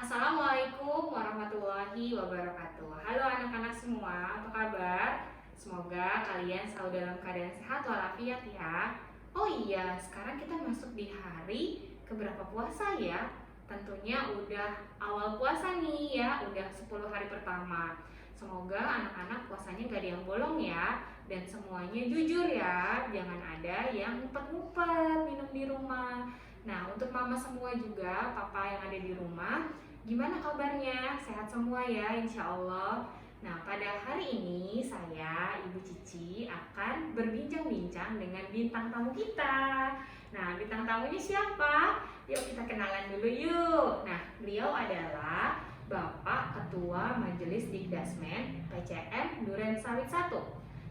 Assalamualaikum warahmatullahi wabarakatuh. Halo anak-anak semua, apa kabar? Semoga kalian selalu dalam keadaan sehat walafiat ya. Oh iya, sekarang kita masuk di hari keberapa puasa ya? Tentunya udah awal puasa nih ya, udah 10 hari pertama. Semoga anak-anak puasanya gak ada yang bolong ya. Dan semuanya jujur ya, jangan ada yang ngumpet-ngumpet minum di rumah. Nah, untuk mama semua juga, papa yang ada di rumah, gimana kabarnya? Sehat semua ya, insya Allah. Nah, pada hari ini saya, Ibu Cici, akan berbincang-bincang dengan bintang tamu kita. Nah, bintang tamunya siapa? Yuk kita kenalan dulu yuk. Nah, beliau adalah Bapak Ketua Majelis Dikdasmen PCM Duren Sawit 1.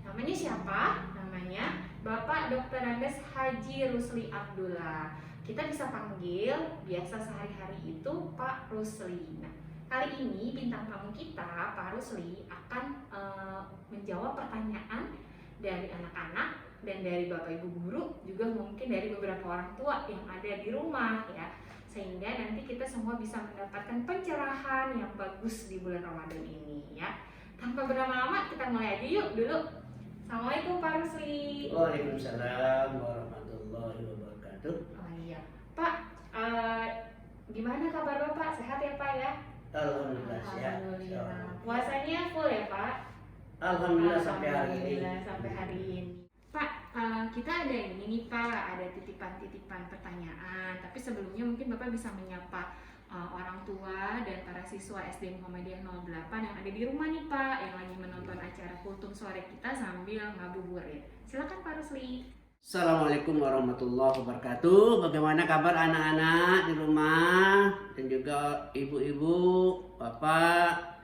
Namanya siapa? Namanya Bapak Dr. Andes Haji Rusli Abdullah. Kita bisa panggil biasa sehari-hari itu Pak Rusli. Nah, kali ini bintang tamu kita Pak Rusli akan menjawab pertanyaan dari anak-anak dan dari Bapak Ibu guru, juga mungkin dari beberapa orang tua yang ada di rumah ya. Sehingga nanti kita semua bisa mendapatkan pencerahan yang bagus di bulan Ramadan ini ya. Tanpa berlama-lama kita mulai aja yuk dulu. Assalamualaikum Pak Rusli. Waalaikumsalam warahmatullahi wabarakatuh. Oh iya, Pak, gimana kabar Bapak? Sehat ya Pak ya? Alhamdulillah sehat. Alhamdulillah. Puasanya full ya Pak? Alhamdulillah sampai hari ini. Alhamdulillah sampai hari ini. Pak, kita ada ini nih Pak, ada titipan-titipan pertanyaan. Tapi sebelumnya mungkin Bapak bisa menyapa orang tua dan para siswa SD Muhammadiyah 08 yang ada di rumah nih Pak, yang lagi menonton acara Kultum Sore kita sambil ngabuburit. Silakan Pak Rusli. Assalamualaikum warahmatullahi wabarakatuh. Bagaimana kabar anak-anak di rumah dan juga ibu-ibu, bapak?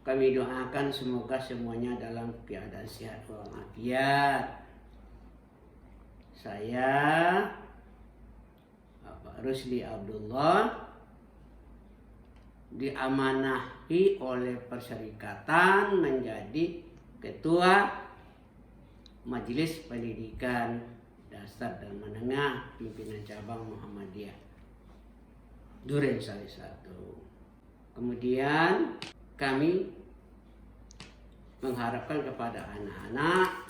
Kami doakan semoga semuanya dalam keadaan sehat walafiat. Saya Bapak Rusli Abdullah diamanahi oleh perserikatan menjadi ketua Majelis Pendidikan Dasar dan Menengah Pimpinan Cabang Muhammadiyah Duren Sawit 1. Kemudian kami mengharapkan kepada anak-anak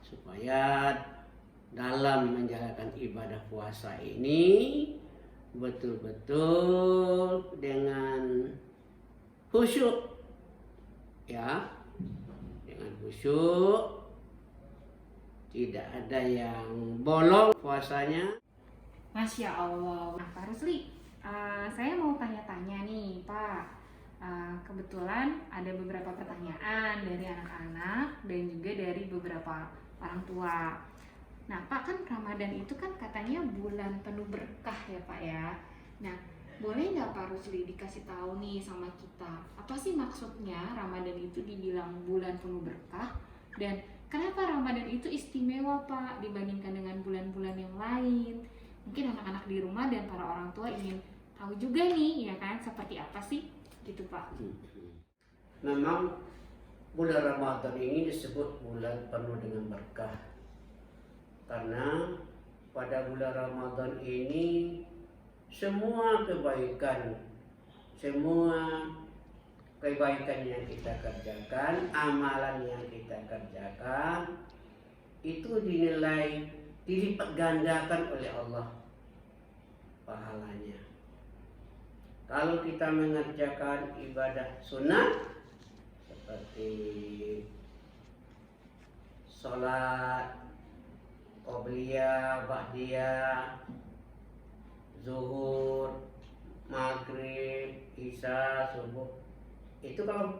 supaya dalam menjalankan ibadah puasa ini betul-betul dengan khusyuk ya, dengan khusyuk, tidak ada yang bolong puasanya. Masya Allah. Nah Pak Rusli, saya mau tanya-tanya nih Pak. Kebetulan ada beberapa pertanyaan dari anak-anak dan juga dari beberapa orang tua. Nah Pak, kan Ramadan itu kan katanya bulan penuh berkah ya Pak ya. Nah, boleh nggak Pak Rusli dikasih tahu nih sama kita, apa sih maksudnya Ramadan itu dibilang bulan penuh berkah, dan kenapa Ramadan itu istimewa Pak dibandingkan dengan bulan-bulan yang lain? Mungkin anak-anak di rumah dan para orang tua ingin tahu juga nih ya kan, seperti apa sih gitu Pak. Memang bulan Ramadan ini disebut bulan penuh dengan berkah karena pada bulan Ramadan ini semua kebaikan yang kita kerjakan, amalan yang kita kerjakan itu dinilai dilipat gandakan oleh Allah pahalanya. Kalau kita mengerjakan ibadah sunnah seperti sholat qobliyah, ba'diyah, zuhur, maghrib, isya, subuh, itu kalau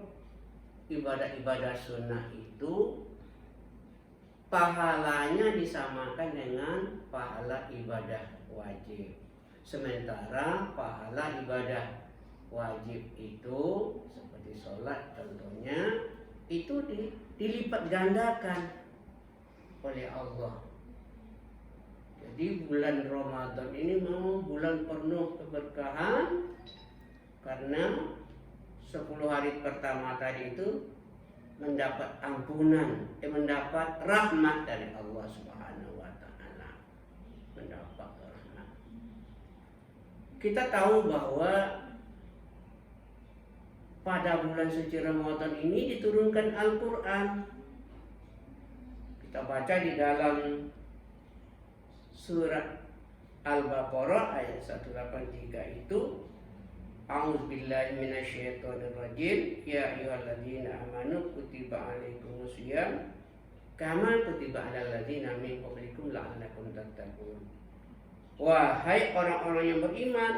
ibadah-ibadah sunnah itu pahalanya disamakan dengan pahala ibadah wajib. Sementara pahala ibadah wajib itu seperti sholat contohnya itu dilipat gandakan oleh Allah. Jadi bulan Ramadan ini memang bulan penuh keberkahan karena 10 hari pertama tadi itu mendapat ampunan, mendapat rahmat dari Allah Subhanahu wa taala. Mendapat rahmat. Kita tahu bahwa pada bulan suci Ramadan ini diturunkan Al-Quran. Kita baca di dalam surat Al-Baqarah ayat 183 itu, A'udzubillahi minasyaitonirrajim, ya ayyuhalladzina amanu kutiba alaikumusiyam kama kutiba alal ladzina min qablikum la'allakum tattaqun. Wahai orang-orang yang beriman,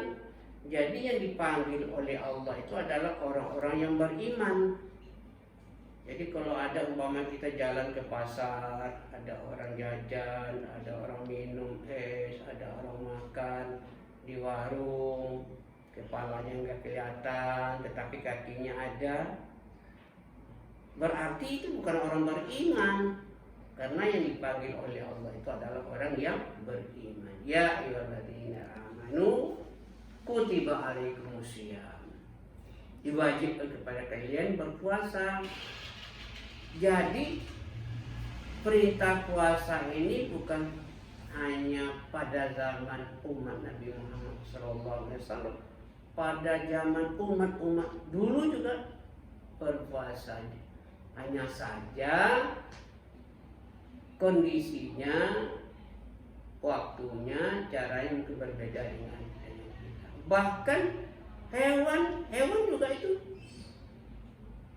jadi yang dipanggil oleh Allah itu adalah orang-orang yang beriman. Jadi kalau ada umpama kita jalan ke pasar, ada orang jajan, ada orang minum es, ada orang makan di warung, kepalanya nggak kelihatan, tetapi kakinya ada, berarti itu bukan orang beriman. Karena yang dipanggil oleh Allah itu adalah orang yang beriman. Ya ayyuhalladzina amanu kutiba alaikumusiyam, diwajibkan kepada kalian berpuasa. Jadi perintah puasa ini bukan hanya pada zaman umat Nabi Muhammad SAW. Pada zaman umat-umat dulu juga berpuasa. Hanya saja kondisinya, waktunya, caranya mungkin berbeda dengan kita. Bahkan hewan juga itu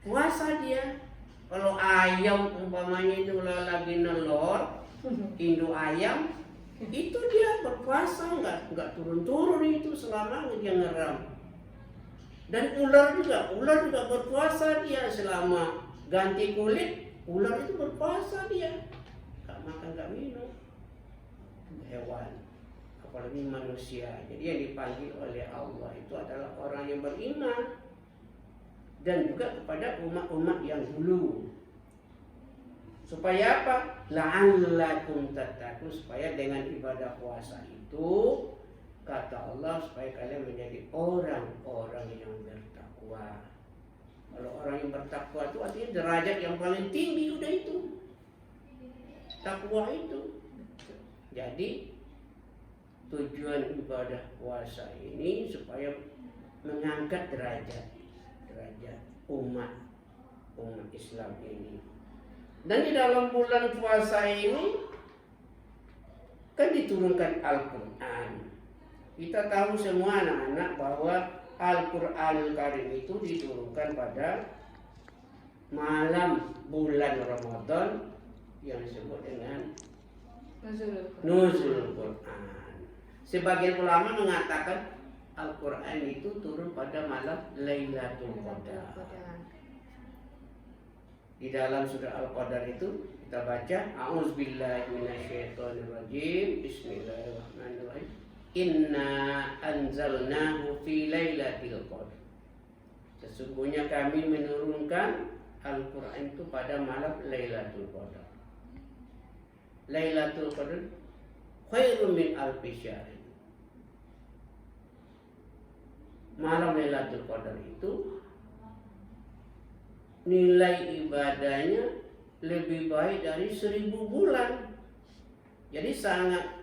puasa dia. Kalau ayam umpamanya itu lagi nelor, induk ayam, itu dia berpuasa, nggak turun-turun itu selama dia ngeram. Dan ular juga berpuasa dia selama ganti kulit, ular itu berpuasa dia, nggak makan nggak minum. Hewan, apalagi manusia. Jadi yang dipanggil oleh Allah itu adalah orang yang beriman, dan juga kepada umat-umat yang dulu. Supaya apa? La'allakum tattaqun, supaya dengan ibadah puasa itu, kata Allah, supaya kalian menjadi orang-orang yang bertakwa. Kalau orang yang bertakwa itu artinya derajat yang paling tinggi udah itu. Takwa itu. Jadi tujuan ibadah puasa ini supaya mengangkat derajat umat Islam ini. Dan di dalam bulan puasa ini kan diturunkan Al-Quran. Kita tahu semua anak-anak bahwa Al-Quranul Karim itu diturunkan pada malam bulan Ramadan yang disebut dengan Nuzul Quran. Sebagian ulama mengatakan Al-Quran itu turun pada malam Lailatul Qadar. Di dalam surah Al-Qadar itu kita baca, A'udzubillahi minasyaitonirrajim, Bismillahirrahmanirrahim. Inna anzalnahu fi lailatul qadar. Sesungguhnya kami menurunkan Al-Quran itu pada malam Lailatul Qadar. Lailatul Qadar khairum min alfi syahr. Malam Lailatul Qadar itu nilai ibadahnya lebih baik dari 1000 bulan. Jadi sangat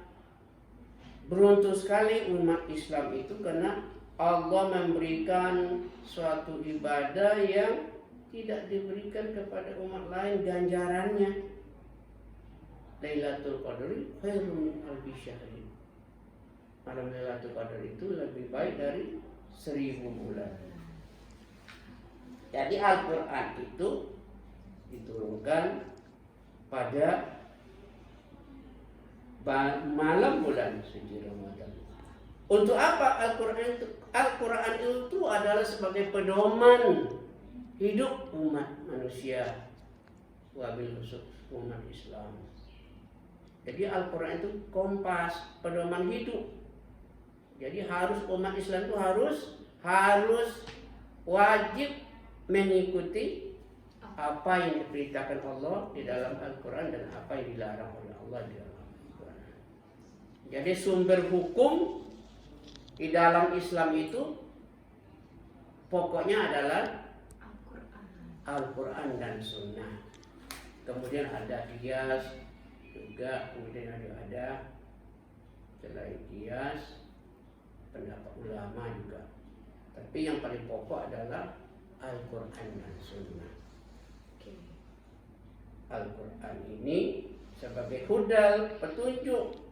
beruntung sekali umat Islam itu karena Allah memberikan suatu ibadah yang tidak diberikan kepada umat lain ganjarannya. Lailatul Qadar khairum min alfi syahr. Malam Lailatul Qadar itu lebih baik dari 1000 bulan. Jadi Al-Quran itu diturunkan pada malam bulan suci Ramadan. Untuk apa Al-Quran itu? Al-Quran itu adalah sebagai pedoman hidup umat manusia, wabil khusus umat Islam. Jadi Al-Quran itu kompas, pedoman hidup. Jadi harus umat Islam itu harus wajib mengikuti apa yang diperintahkan Allah di dalam Al-Quran dan apa yang dilarang oleh Allah di dalam Al-Quran. Jadi sumber hukum di dalam Islam itu pokoknya adalah Al-Quran dan Sunnah. Kemudian ada qiyas juga, kemudian ada selain qiyas pendapat ulama juga. Tapi yang paling pokok adalah Al-Quran dan Sunnah. Oke. Al-Quran ini sebagai hudal, petunjuk.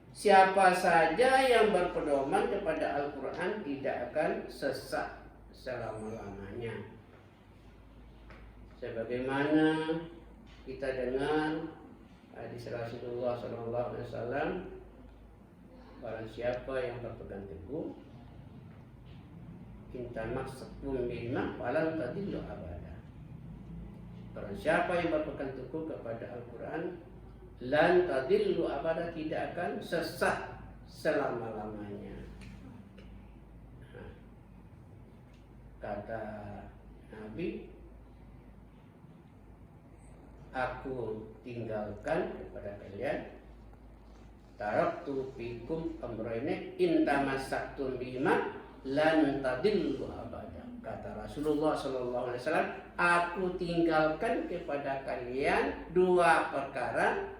Siapa saja yang berpedoman kepada Al-Quran tidak akan sesat selama-lamanya. Sebagaimana kita dengar hadis Rasulullah SAW, barang siapa yang berpegang teguh, intamassakum bima walan tadillu abada. Barang siapa yang berpegang teguh kepada Al-Quran, lan tadillu abada, tidak akan sesat selama-lamanya. Nah, kata Nabi, aku tinggalkan kepada kalian, taraktu fikum amrayni in tamassaktum bima lan tadillu abada. Kata Rasulullah SAW, aku tinggalkan kepada kalian dua perkara,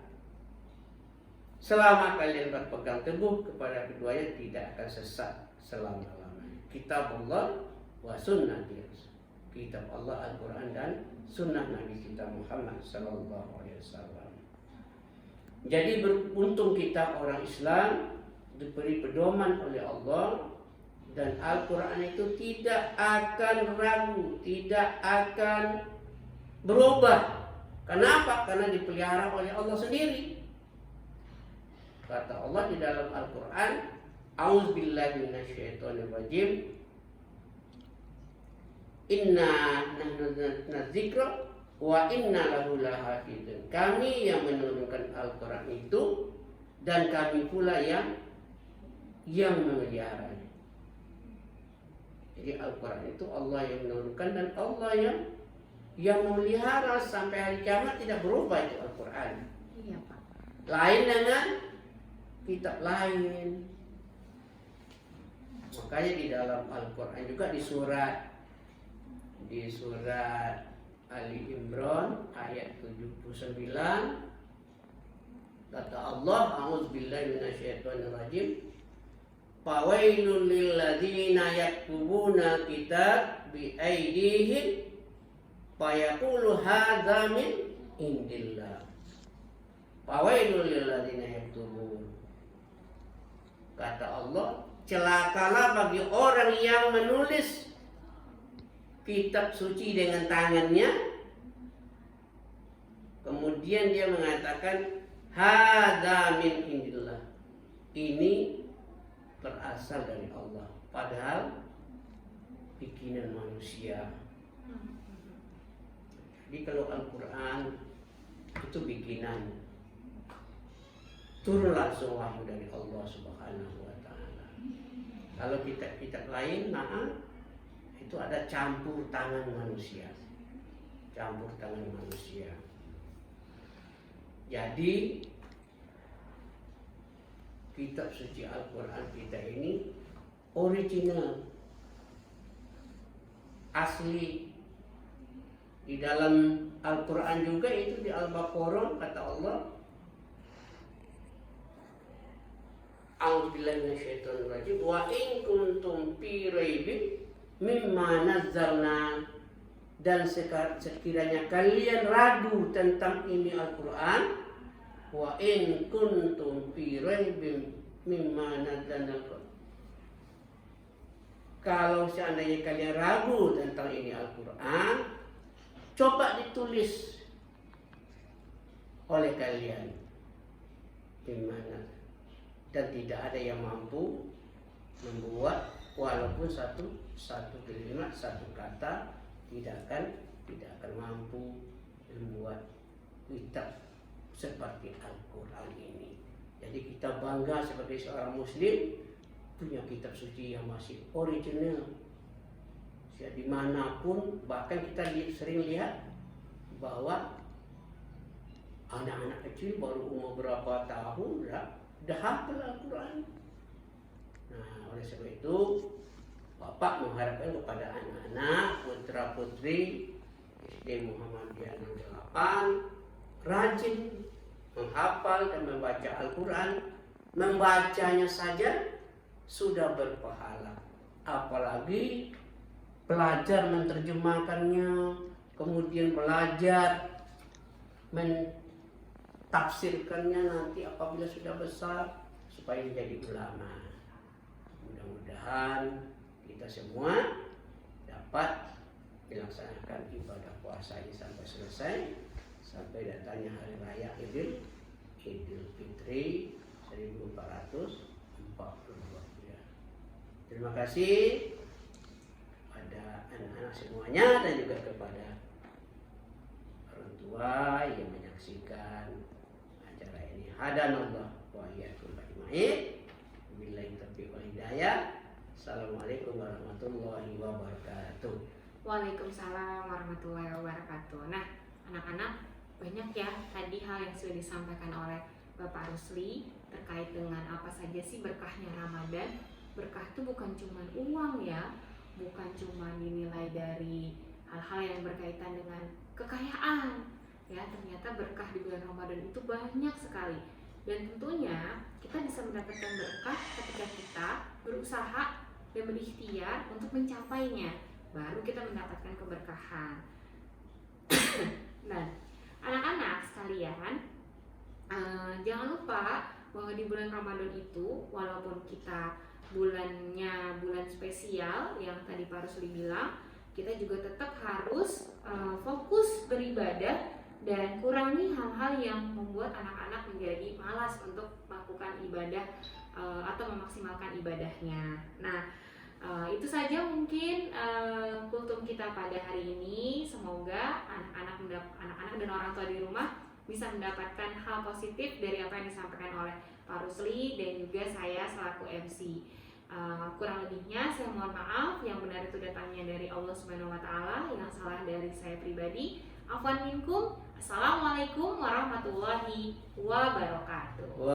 selama kalian berpegang teguh kepada keduanya tidak akan sesat selama-lamanya. Kitab Allah wa sunnati, kitab Allah Al-Quran dan sunnah Nabi kita Muhammad SAW. Jadi beruntung kita orang Islam diberi pedoman oleh Allah, dan Al-Quran itu tidak akan ragu, tidak akan berubah. Kenapa? Karena dipelihara oleh Allah sendiri. Kata Allah di dalam Al-Quran, A'udzubillahi minasyaitonirrajim, Inna nahnu nazzikra wa inna lahu lahafidun. Kami yang menurunkan Al-Quran itu, dan kami pula yang memeliharanya. Jadi Al-Quran itu Allah yang menurunkan dan Allah yang memelihara sampai hari kiamat, tidak berubah itu Al-Quran. Iya, Pak. Lain dengan kitab lain. Makanya di dalam Al-Quran juga di surat Ali Imran ayat 79, kata Allah, a'udzubillahi minasyaitonirrajim, fawailul lil ladzina yaktubuna kitab bi aydihim fayaqulu hadza min indillah. Fawailul lil ladzina yaktubun. Kata Allah, celakalah bagi orang yang menulis kitab suci dengan tangannya, kemudian dia mengatakan hadza min indillah, ini berasal dari Allah, padahal bikinan manusia. Jadi kalau Al-Quran itu bikinan, turun langsung wahyu dari Allah Subhanahu wa Ta'ala. Kalau kitab-kitab lain, itu ada campur tangan manusia. Jadi kitab suci Al-Quran kita ini original, asli. Di dalam Al-Quran juga itu di Al-Baqarah kata Allah, A'udzubillahi minasyaitonirrajim, wa in kuntum fi raibin mimma nazzalna, dan sekiranya kalian ragu tentang ini Al-Quran, wa in kuntum fi raibin mimma nazzalna, kalau seandainya kalian ragu tentang ini Al-Quran, coba ditulis oleh kalian di mana, dan tidak ada yang mampu membuat walaupun satu kalimat, satu kata, tidak akan mampu membuat kitab seperti Al-Quran ini. Jadi kita bangga sebagai seorang Muslim punya kitab suci yang masih original. Dimanapun, bahkan kita sering lihat bahwa anak-anak kecil baru umur berapa tahun udah hafal Al-Quran. Nah, oleh sebab itu Bapak mengharapkan kepada anak-anak, putra-putri SD Muhammadiyah 68 rajin menghafal dan membaca Al-Quran. Membacanya saja sudah berpahala, apalagi belajar menerjemahkannya, kemudian belajar mentafsirkannya nanti apabila sudah besar supaya menjadi ulama. Mudah-mudahan kita semua dapat melaksanakan ibadah puasa ini sampai selesai, sampai datangnya hari raya Idul Fitri 1442. Terima kasih pada anak-anak semuanya dan juga kepada orang tua yang menyaksikan acara ini. Hadanallah wa iyyakum ajmain. Billahi taufiq wal hidayah. Assalamualaikum warahmatullahi wabarakatuh. Waalaikumsalam warahmatullahi wabarakatuh. Nah, anak-anak, banyak ya tadi hal yang sudah disampaikan oleh Bapak Rusli terkait dengan apa saja sih berkahnya Ramadan. Berkah itu bukan cuma uang ya, bukan cuma dinilai dari hal-hal yang berkaitan dengan kekayaan ya. Ternyata berkah di bulan Ramadan itu banyak sekali, dan tentunya kita bisa mendapatkan berkah ketika kita berusaha dan berikhtiar untuk mencapainya, baru kita mendapatkan keberkahan. Nah, anak-anak sekalian, jangan lupa bahwa di bulan Ramadan itu, walaupun kita bulannya bulan spesial yang tadi Pak Rusli bilang, kita juga tetap harus fokus beribadah dan kurangi hal-hal yang membuat anak-anak menjadi malas untuk melakukan ibadah atau memaksimalkan ibadahnya. Nah, itu saja mungkin kultum kita pada hari ini. Semoga anak-anak dan orang tua di rumah bisa mendapatkan hal positif dari apa yang disampaikan oleh Pak Rusli dan juga saya selaku MC. Kurang lebihnya saya mohon maaf, yang benar itu datangnya dari Allah Subhanahu wa taala, yang salah dari saya pribadi. Afwan minkum. Assalamualaikum warahmatullahi wabarakatuh.